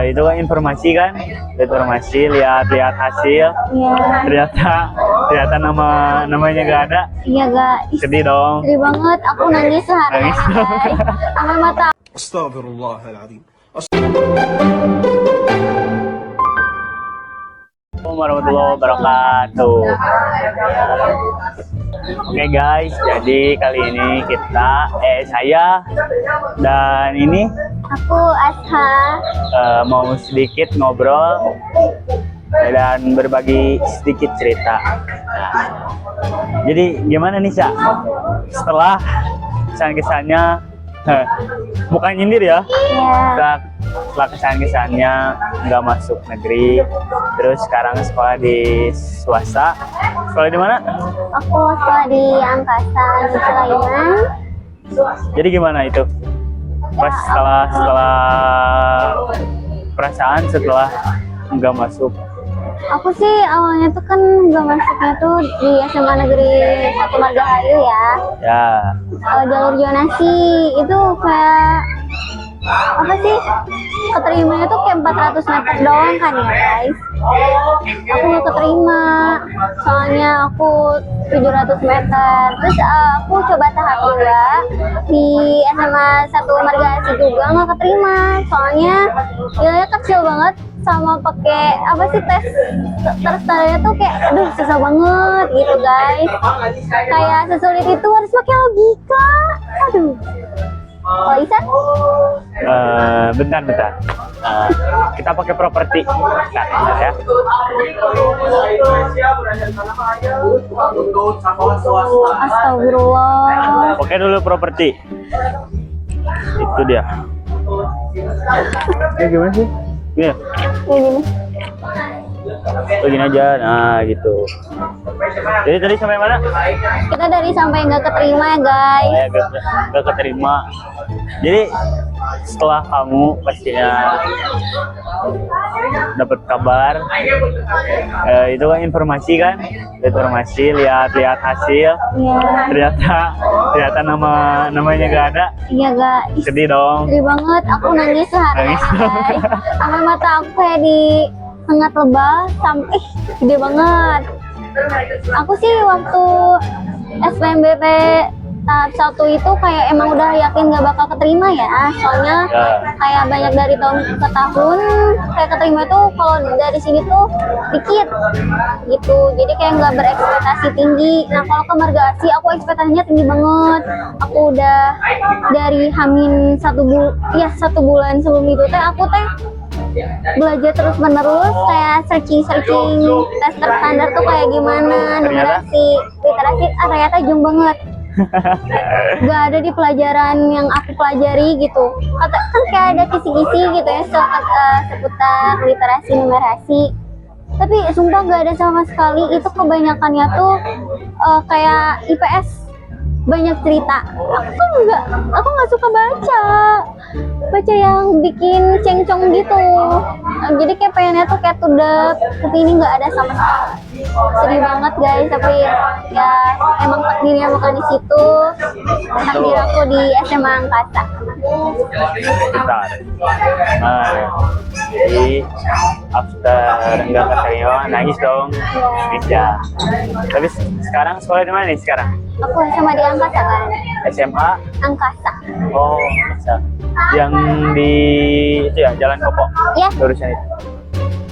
Itu kan informasi kan, informasi lihat hasil. Iya. Ternyata namanya gak ada. Iya guys. Sedih dong. Sedih banget. Aku nangis seharian Nangis. guys. Sampai mata. Astaghfirullahaladzim. Assalamualaikum warahmatullahi wabarakatuh. Oke guys, jadi kali ini saya dan ini Aku Asha. mau sedikit ngobrol dan berbagi sedikit cerita. Nah, jadi gimana nih Sya? Setelah kesan-kesannya, bukan nyindir ya, Ya. setelah kesan-kesannya nggak masuk negeri, terus sekarang sekolah di swasta. Sekolah di mana? Aku sekolah di Angkasa di Sulaiman. Jadi gimana itu? Pas setelah perasaan setelah nggak masuk. Aku sih awalnya tuh kan nggak masuknya tuh di SMA Negeri 1 Margahayu ya. Ya, Jalur zonasi itu kayak apa sih, keterimanya tuh kayak 400 meter doang kan ya guys. Aku nggak keterima soalnya aku 700 meter. Terus aku coba tahap 2 di SMA 1 Margahayu juga nggak keterima soalnya nilainya kecil banget, sama pakai apa sih tes standarnya tuh kayak aduh susah banget gitu guys. Kayak sesulit itu harus pakai logika. Aduh. Oh Isan? bentar. Kita pakai properti. Bentar ya. Astagfirullah. Oke dulu properti. Itu dia. Gimana sih? Gini. Ini Begini aja. Nah, gitu. Jadi tadi sampai mana? kita dari sampai nggak keterima ya guys. Saya gak keterima. Jadi setelah kamu pastinya dapat kabar, itu kan informasi kan, lihat hasil. Iya. Ternyata namanya gak ada. Iya guys. Sedih dong. Sedih banget. Aku nangis seharian Nangis. guys. Sampai mata aku kayak di sangat lebah, sampai gede banget. Aku sih waktu SNMPTN tahap 1 itu kayak emang udah yakin gak bakal keterima ya, soalnya kayak banyak dari tahun ke tahun kayak keterima tuh kalau dari sini tuh dikit gitu, jadi kayak nggak berekspektasi tinggi. Nah kalau ke Margahayu aku ekspektasinya tinggi banget. Aku udah dari Hamin 1 bulan sebelum itu teh aku belajar terus menerus, kayak searching tes terstandar tuh kayak gimana, numerasi, literasi ternyata jauh banget. Gak ada di pelajaran yang aku pelajari gitu. Kan kayak ada kisi-kisi gitu ya seputar literasi, numerasi, tapi sumpah gak ada sama sekali. Itu kebanyakannya tuh kayak IPS, banyak cerita. Aku nggak suka baca yang bikin cengcong gitu. Jadi kayak pengennya tuh kayak tudep, tapi ini nggak ada sama sekali. Sedih banget guys, tapi ya emang takdirnya bukan di situ. Takdir aku di SMA Angkasa. Bentar. Nah, jadi after nggak keterima nangis dong. Nangis ya. Tapi sekarang sekolah di mana nih sekarang? Aku SMA di Angkasa kan. SMA? Angkasa. Oh, bisa. Yang di itu ya, Jalan Kopo. Ya, Jurusan itu.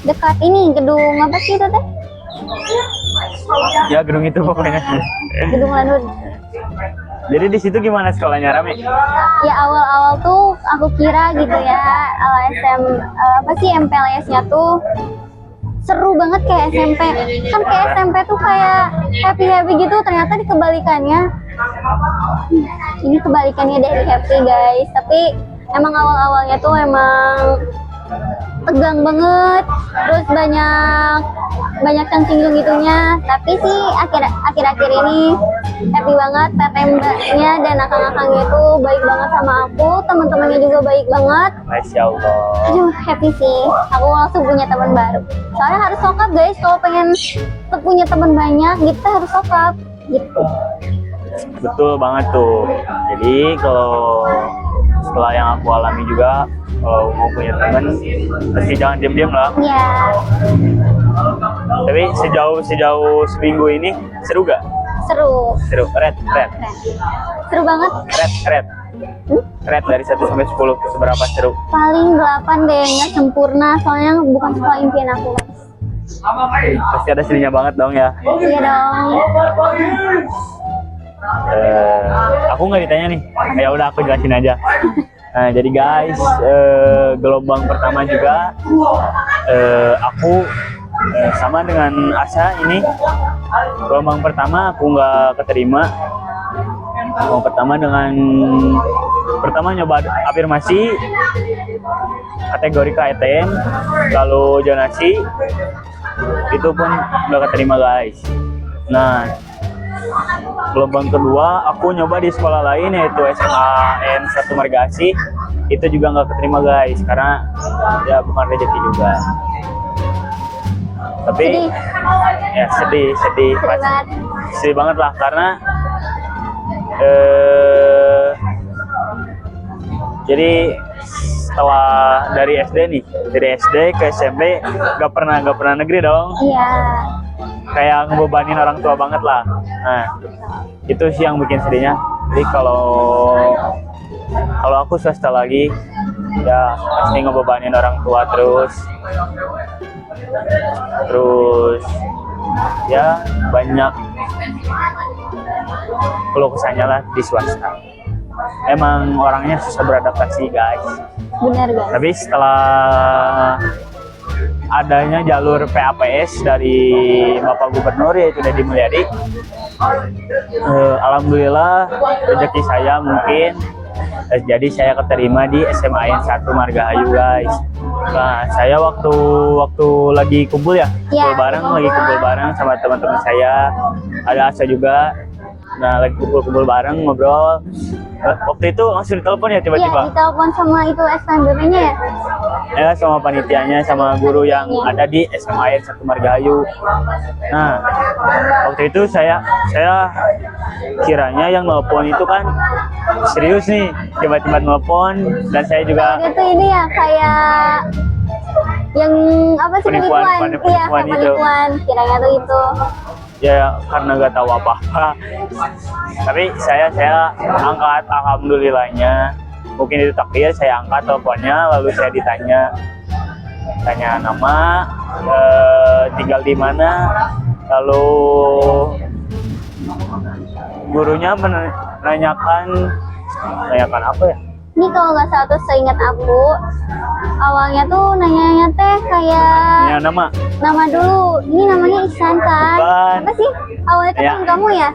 dekat ini gedung apa sih itu teh? Ya, gedung itu pokoknya. Gedung Lanun. Jadi di situ gimana sekolahnya, rame? Ya awal-awal tuh aku kira gitu ya, MPLS-nya tuh seru banget kayak SMP. Kan kayak SMP tuh kayak happy gitu, ternyata dikebalikannya. Ini kebalikannya dari happy guys. Tapi emang awal-awalnya tuh emang tegang banget, terus banyak yang singgung gitunya. Tapi sih akhir-akhir ini happy banget. Tetembaknya dan akang-akangnya itu baik banget sama aku, teman-temannya juga baik banget. Masya Allah. Aduh, happy sih. Aku langsung punya teman baru. Soalnya harus sokap guys, kalau pengen punya teman banyak kita harus sokap gitu. Betul banget tuh. Jadi kalau setelah yang aku alami juga, kalau mau punya teman pasti jangan diam-diam lah. Iya. Tapi sejauh seminggu ini seru gak? Seru. Seru. Red. Keren. Seru banget. Red dari 1 sampai 10 seberapa seru? Paling 8 deh, nggak sempurna soalnya bukan sekolah impian aku guys. Pasti ada seninya banget dong ya. Iya dong. Aku nggak ditanya nih. Ya udah aku jelasin aja. Nah, jadi guys, gelombang pertama juga aku sama dengan Asa ini. Gelombang pertama aku nggak keterima. Gelombang pertama nyoba afirmasi kategori KTM, lalu zonasi itu pun nggak keterima guys. Nah, gelombang kedua aku nyoba di sekolah lain yaitu SMAN 1 Margasi, itu juga nggak keterima guys karena ya bukan rezeki juga. Tapi ya sedih banget lah karena jadi setelah dari SD ke SMP nggak pernah negeri dong. Iya. Kayak ngebebanin orang tua banget lah. Nah, itu sih yang bikin sedihnya. Jadi kalau aku swasta lagi, ya pasti ngebebanin orang tua terus ya banyak keluh kesahnya lah di swasta. Emang orangnya susah beradaptasi guys. Benar guys. Tapi setelah adanya jalur PAPS dari Bapak Gubernur yaitu Deddy Mulyadi, alhamdulillah rezeki saya mungkin jadi saya keterima di SMAN 1 Margahayu guys. Nah, saya waktu lagi kumpul kumpul bareng sama teman-teman saya, ada Asa juga. Nah, lagi kumpul bareng ngobrol. Waktu itu langsung ditelepon ya tiba-tiba. Iya, ditelepon sama itu SNBP-nya ya? Ya, sama panitianya, sama guru yang ada di SMAN 1 Margahayu. Nah, waktu itu saya kiranya yang nelpon itu kan serius nih, tiba-tiba nelpon dan saya juga. Itu ini ya kayak yang apa sih penipuan? Iya, penipuan. Kiranya tuh itu. Ya karena nggak tahu apa-apa. Tapi saya angkat, alhamdulillahnya. Mungkin itu takdir, saya angkat teleponnya, lalu saya tanya nama, tinggal di mana, lalu gurunya menanyakan apa ya? Ini kalau nggak salah tuh seingat aku, awalnya tuh nanya teh kayak nama dulu. Ini namanya Ihsan kan? Bukan. Apa sih? Awalnya tuh kan kamu ya?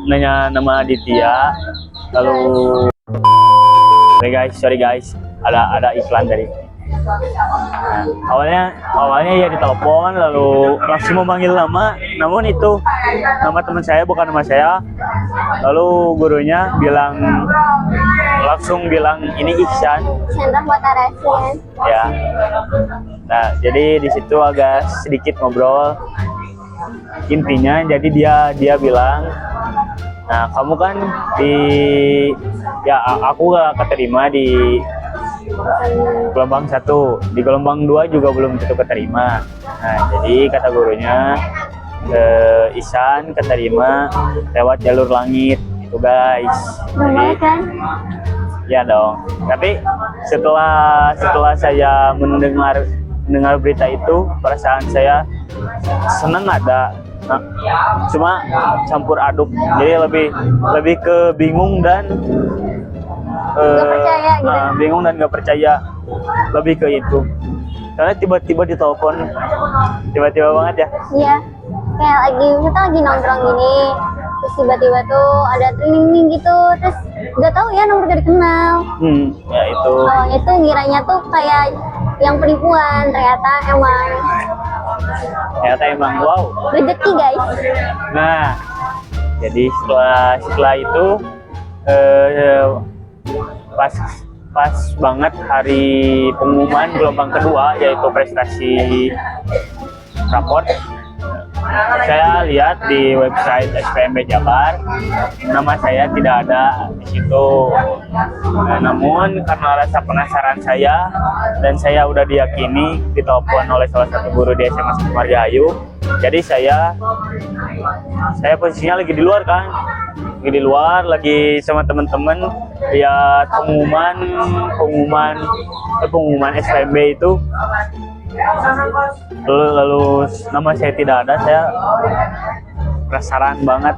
Nanya nama Aditya, lalu sorry guys, ada iklan dari. Nah, awalnya ya ditelepon, lalu langsung memanggil nama, namun itu nama teman saya bukan nama saya. Lalu gurunya langsung bilang ini Ihsan. Rahmat Arasian. Ya. Nah, jadi di situ agak sedikit ngobrol. Intinya jadi dia bilang, nah kamu kan aku gak keterima di gelombang 1, di gelombang 2 juga belum tentu keterima. Nah, jadi kata gurunya Ihsan keterima lewat jalur langit itu guys. Jadi, kan? ya dong. Tapi setelah saya mendengar berita itu, perasaan saya senang ada. Nah, cuma campur aduk. Jadi lebih ke bingung dan Gak percaya gitu. Bingung dan gak percaya, lebih ke itu. Karena tiba-tiba ditelepon, tiba-tiba banget ya. Iya, kayak kita lagi nongkrong gini, terus tiba-tiba tuh ada ring gitu, terus gak tahu ya nomor gak dikenal. Ya itu. Awalnya tuh ngiranya tuh kayak yang penipuan, ternyata emang wow. Rezeki guys. Nah, jadi setelah itu pas banget hari pengumuman gelombang kedua yaitu prestasi raport. saya lihat di website SPMB Jabar, nama saya tidak ada di situ. Namun karena rasa penasaran saya dan saya udah diyakini ditelepon oleh salah satu guru di SMA Sumarjahayu, jadi saya posisinya lagi di luar kan, lagi sama teman-teman lihat pengumuman SPMB itu. Lalu nama saya tidak ada, saya penasaran banget.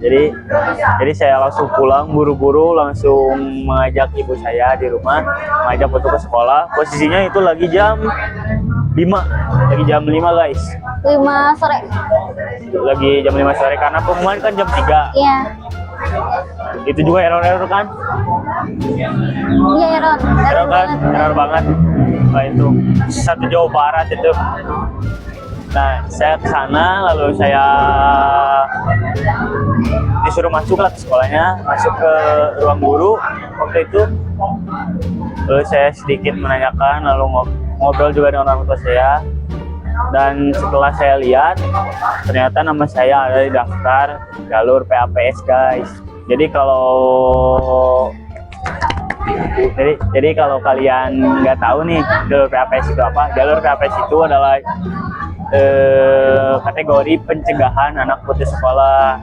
Jadi saya langsung pulang buru-buru, langsung mengajak ibu saya di rumah, mengajak untuk ke sekolah. Posisinya itu lagi jam 5 guys. 5 sore. Lagi jam 5 sore karena pengumuman kan jam 3. Iya. Itu juga error kan? Iya, error Error kan? banget. Error banget. Nah, itu satu Jawa Barat itu. Nah, saya ke sana, lalu saya disuruh masuk lah ke sekolahnya, masuk ke ruang guru waktu itu. Lalu saya sedikit menanyakan, lalu ngobrol juga dengan orang tua saya. Dan setelah saya lihat, ternyata nama saya ada di daftar jalur PAPS guys. Jadi kalau kalian nggak tahu nih jalur PAPS itu apa, jalur PAPS itu adalah kategori pencegahan anak putus sekolah.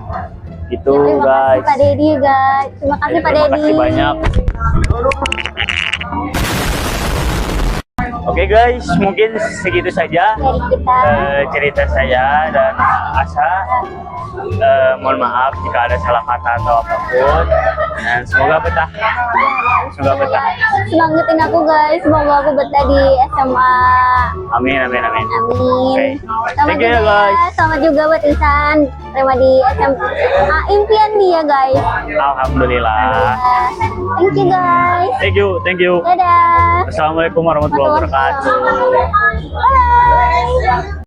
Itu Terima guys. kasih Pak Dedi guys. Terima kasih Pak Terima Dedi. kasih banyak. Oke guys, mungkin segitu saja Dari kita. cerita saya dan Asa. Mohon maaf jika ada salah kata atau apapun. Dan semoga betah. Semangatin aku guys. Semoga aku betah di SMA. Amin. Amin. Oke. Sama Thank you juga guys. sama juga buat Insan. Terima di SMA impian dia guys. Alhamdulillah. Thank you guys. Thank you. Dadah. Assalamualaikum warahmatullahi wabarakatuh. Bye.